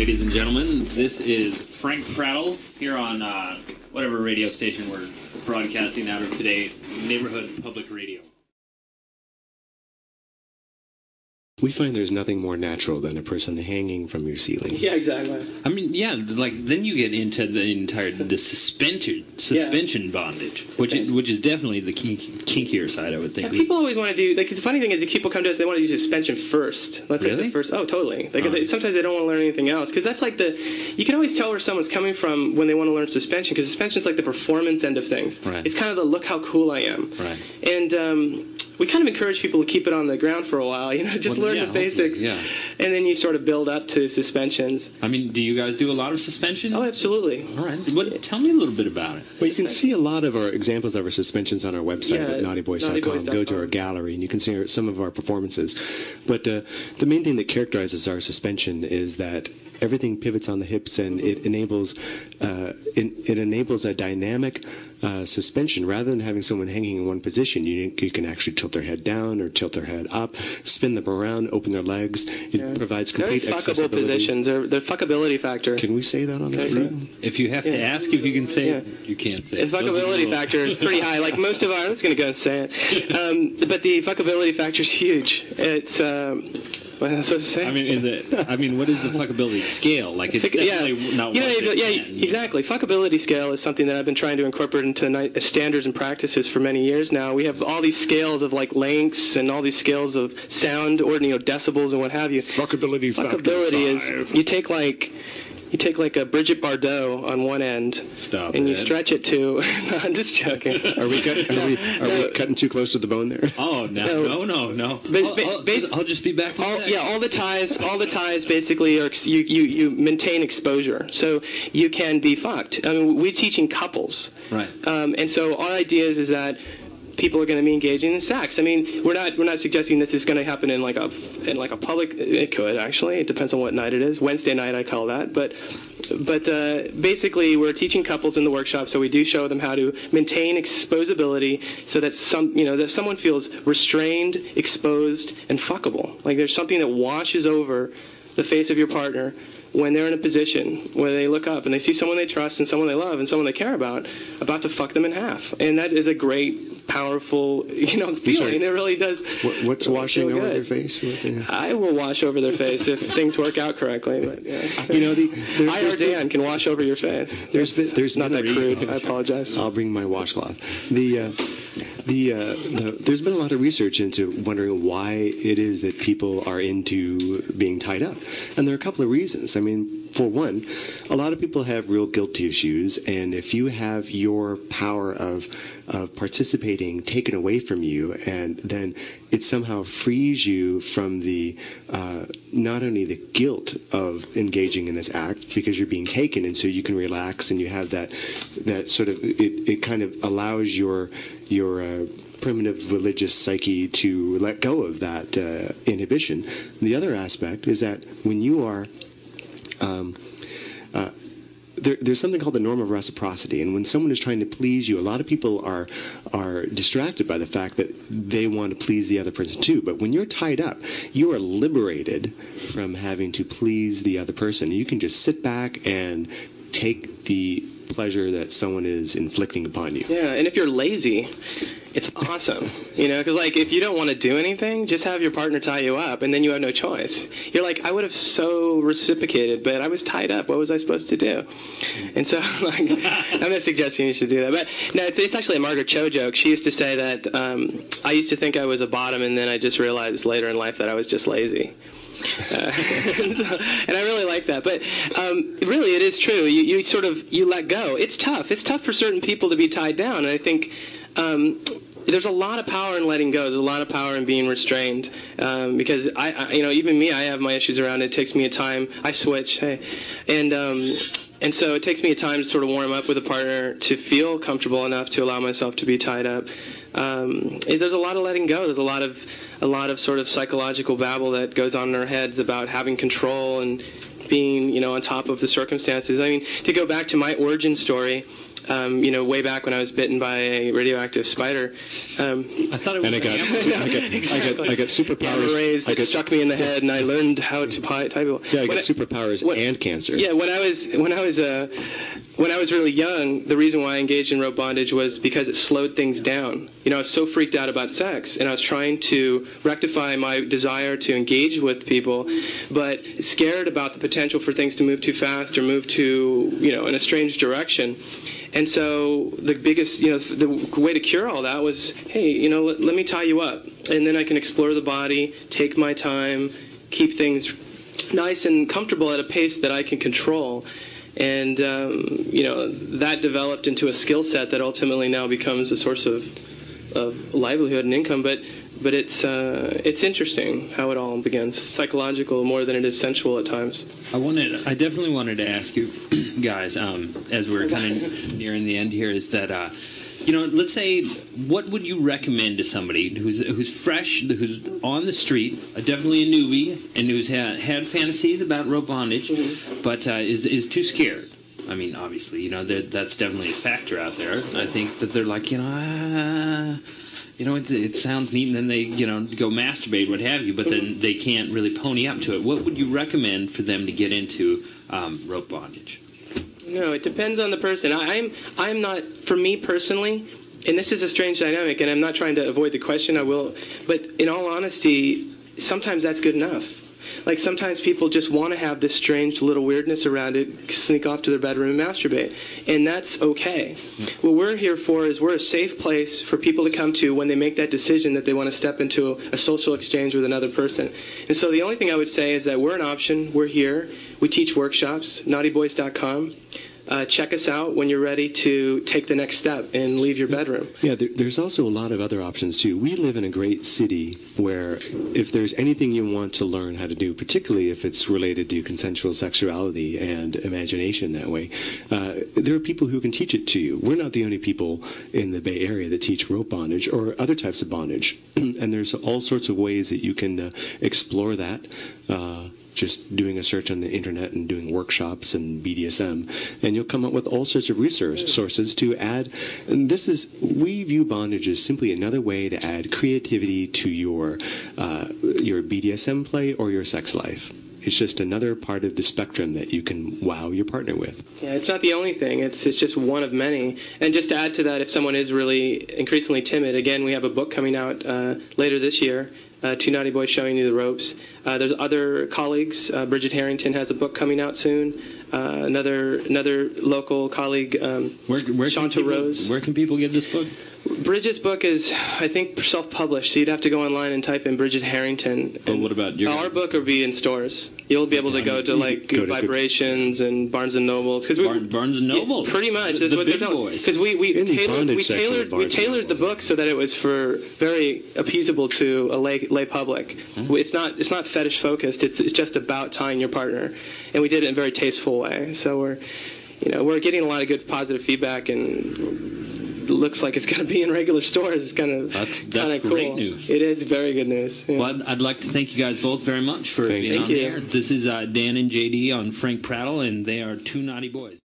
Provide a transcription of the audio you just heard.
ladies and gentlemen. This is Frank Prattle here on whatever radio station we're broadcasting out of today, Neighborhood Public Radio. We find there's nothing more natural than a person hanging from your ceiling. Yeah, exactly. I mean, yeah, like then you get into the suspension bondage, which is definitely the kinkier side, I would think. Yeah, people always want to do, like, the funny thing is that people come to us, they want to do suspension first. That's really? like the first. Oh, totally. Like, sometimes they don't want to learn anything else, because that's like you can always tell where someone's coming from when they want to learn suspension, because suspension is like the performance end of things. Right. It's kind of the look how cool I am. Right. And we kind of encourage people to keep it on the ground for a while, just learn the basics, and then you sort of build up to suspensions. I mean, do you guys do a lot of suspension? Oh, absolutely. All right. Tell me a little bit about it. Well, you can see a lot of our examples of our suspensions on our website at knottyboys.com. Go to our gallery, and you can see some of our performances. But the main thing that characterizes our suspension is that everything pivots on the hips, and it enables a dynamic suspension. Rather than having someone hanging in one position, you can actually tilt their head down or tilt their head up, spin them around, open their legs. It provides complete very fuckable accessibility. positions. The fuckability factor. Can we say that on the room? If you have to ask if you can say it, you can't say it. The fuckability factor is pretty high. Like most of our, I'm just going to go and say it. But the fuckability factor is huge. It's what am I supposed to say? I mean, what is the fuckability scale? Like, it's definitely not one to 10. Exactly. Fuckability scale is something that I've been trying to incorporate into standards and practices for many years now. We have all these scales of like lengths and all these scales of sound, or decibels and what have you. Fuckability factor. Fuckability is you take like a Brigitte Bardot on one end, you stretch it to. No, I'm just joking. Are we cutting too close to the bone there? Oh no. I'll just be back. All the ties basically are you maintain exposure, so you can be fucked. I mean, we're teaching couples, right? And so our idea is that people are going to be engaging in sex. I mean, we're not suggesting this is going to happen in like a public. It could actually. It depends on what night it is. Wednesday night, I call that. But basically, we're teaching couples in the workshop, so we do show them how to maintain exposability, so that that someone feels restrained, exposed, and fuckable. Like there's something that washes over the face of your partner when they're in a position where they look up and they see someone they trust and someone they love and someone they care about to fuck them in half. And that is a great, powerful, feeling. It really does. What's washing over their face? I will wash over their face if things work out correctly. But, Dan can wash over your face. There's not that crude. I apologize. I'll bring my washcloth. There's been a lot of research into wondering why it is that people are into being tied up. And there are a couple of reasons. I mean, for one, a lot of people have real guilty issues, and if you have your power of participating taken away from you, and then it somehow frees you from the not only the guilt of engaging in this act because you're being taken, and so you can relax and you have that sort of it kind of allows your primitive religious psyche to let go of that inhibition. The other aspect is that when you are there's something called the norm of reciprocity, and when someone is trying to please you, a lot of people are distracted by the fact that they want to please the other person too. But when you're tied up, you are liberated from having to please the other person. You can just sit back and take the pleasure that someone is inflicting upon you. Yeah, and if you're lazy, it's awesome, because like if you don't want to do anything, just have your partner tie you up, and then you have no choice. You're like, I would have so reciprocated, but I was tied up. What was I supposed to do? And so, like, I'm not suggesting you should do that, but no, it's actually a Margaret Cho joke. She used to say that I used to think I was a bottom, and then I just realized later in life that I was just lazy. And I really like that, but really it is true. You let go. It's tough for certain people to be tied down, and I think there's a lot of power in letting go. There's a lot of power in being restrained, because I even me, I have my issues around it. It takes me a time. I switch, and so it takes me a time to sort of warm up with a partner to feel comfortable enough to allow myself to be tied up. There's a lot of letting go. There's a lot of sort of psychological babble that goes on in our heads about having control and being, on top of the circumstances. I mean, to go back to my origin story, way back when I was bitten by a radioactive spider, I thought it was. And I got superpowers. Rays that struck me in the head, and I learned how to tie people. Yeah, I got superpowers and cancer. Yeah, when I was really young, the reason why I engaged in rope bondage was because it slowed things down. You know, I was so freaked out about sex, and I was trying to rectify my desire to engage with people, but scared about the potential for things to move too fast or move too, in a strange direction. And so the biggest, the way to cure all that was, hey, let me tie you up, and then I can explore the body, take my time, keep things nice and comfortable at a pace that I can control. And, that developed into a skill set that ultimately now becomes a source of livelihood and income. But it's interesting how it all begins. Psychological more than it is sensual at times. I definitely wanted to ask you guys, as we're kind of nearing the end here, is that, let's say, what would you recommend to somebody who's fresh, who's on the street, definitely a newbie, and who's had fantasies about rope bondage, but is too scared? I mean, obviously, that's definitely a factor out there. I think that they're like, it sounds neat, and then they, go masturbate, what have you, but then they can't really pony up to it. What would you recommend for them to get into rope bondage? No, it depends on the person. I'm not, for me personally, and this is a strange dynamic, and I'm not trying to avoid the question, I will, but in all honesty, sometimes that's good enough. Like, sometimes people just want to have this strange little weirdness around it, sneak off to their bedroom and masturbate. And that's okay. What we're here for is we're a safe place for people to come to when they make that decision that they want to step into a social exchange with another person. And so the only thing I would say is that we're an option. We're here. We teach workshops, knottyboys.com. Check us out when you're ready to take the next step and leave your bedroom. Yeah, there's also a lot of other options, too. We live in a great city where if there's anything you want to learn how to do, particularly if it's related to consensual sexuality and imagination that way, there are people who can teach it to you. We're not the only people in the Bay Area that teach rope bondage or other types of bondage. And there's all sorts of ways that you can explore that. Just doing a search on the internet and doing workshops and BDSM, and you'll come up with all sorts of resource sources to add. And we view bondage as simply another way to add creativity to your BDSM play or your sex life. It's just another part of the spectrum that you can wow your partner with. Yeah, it's not the only thing. It's just one of many. And just to add to that, if someone is really increasingly timid, again, we have a book coming out later this year, Two Knotty Boys Showing You the Ropes. There's other colleagues. Bridget Harrington has a book coming out soon. Another local colleague, Shanta Rose. Where can people get this book? Bridget's book is, I think, self-published, so you'd have to go online and type in Bridget Harrington. But what about your Our book will be in stores. You'll be able to go to Good Vibrations and Barnes and Nobles. Barnes and Noble? Yeah, pretty much. That's the what big they're boys. Because we tailored the book so that it was very appeasable to a lay public. It's not fetish focused. It's just about tying your partner, and we did it in a very tasteful way. So we're getting a lot of good positive feedback, and it looks like it's going to be in regular stores. It's that's cool. Great news. It is very good news. Yeah. Well, I'd like to thank you guys both very much for being on here. This is Dan and JD on Frank Prattle, and they are Two Knotty Boys.